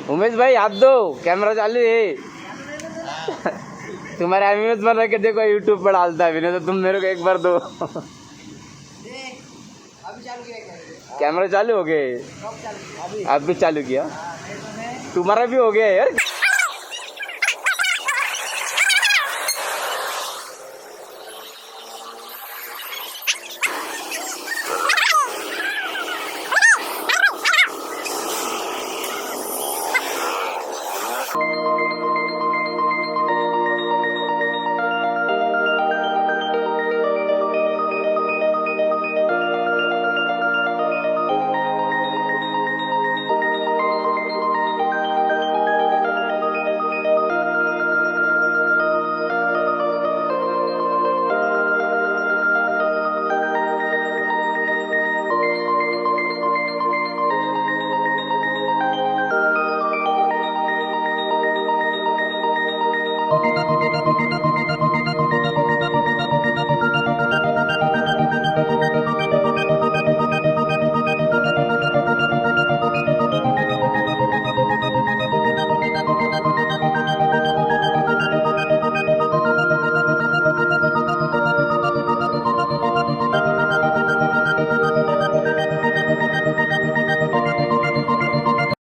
उमेश भाई हाथ दो, कैमरा चालू है। तुम्हारे एनिमेस बना के देखो, यूट्यूब पर डालता है, नहीं तो तुम मेरे को एक बार दो। कैमरा चालू हो गए, आप भी चालू किया, तुम्हारा भी हो गया यार। Thank you.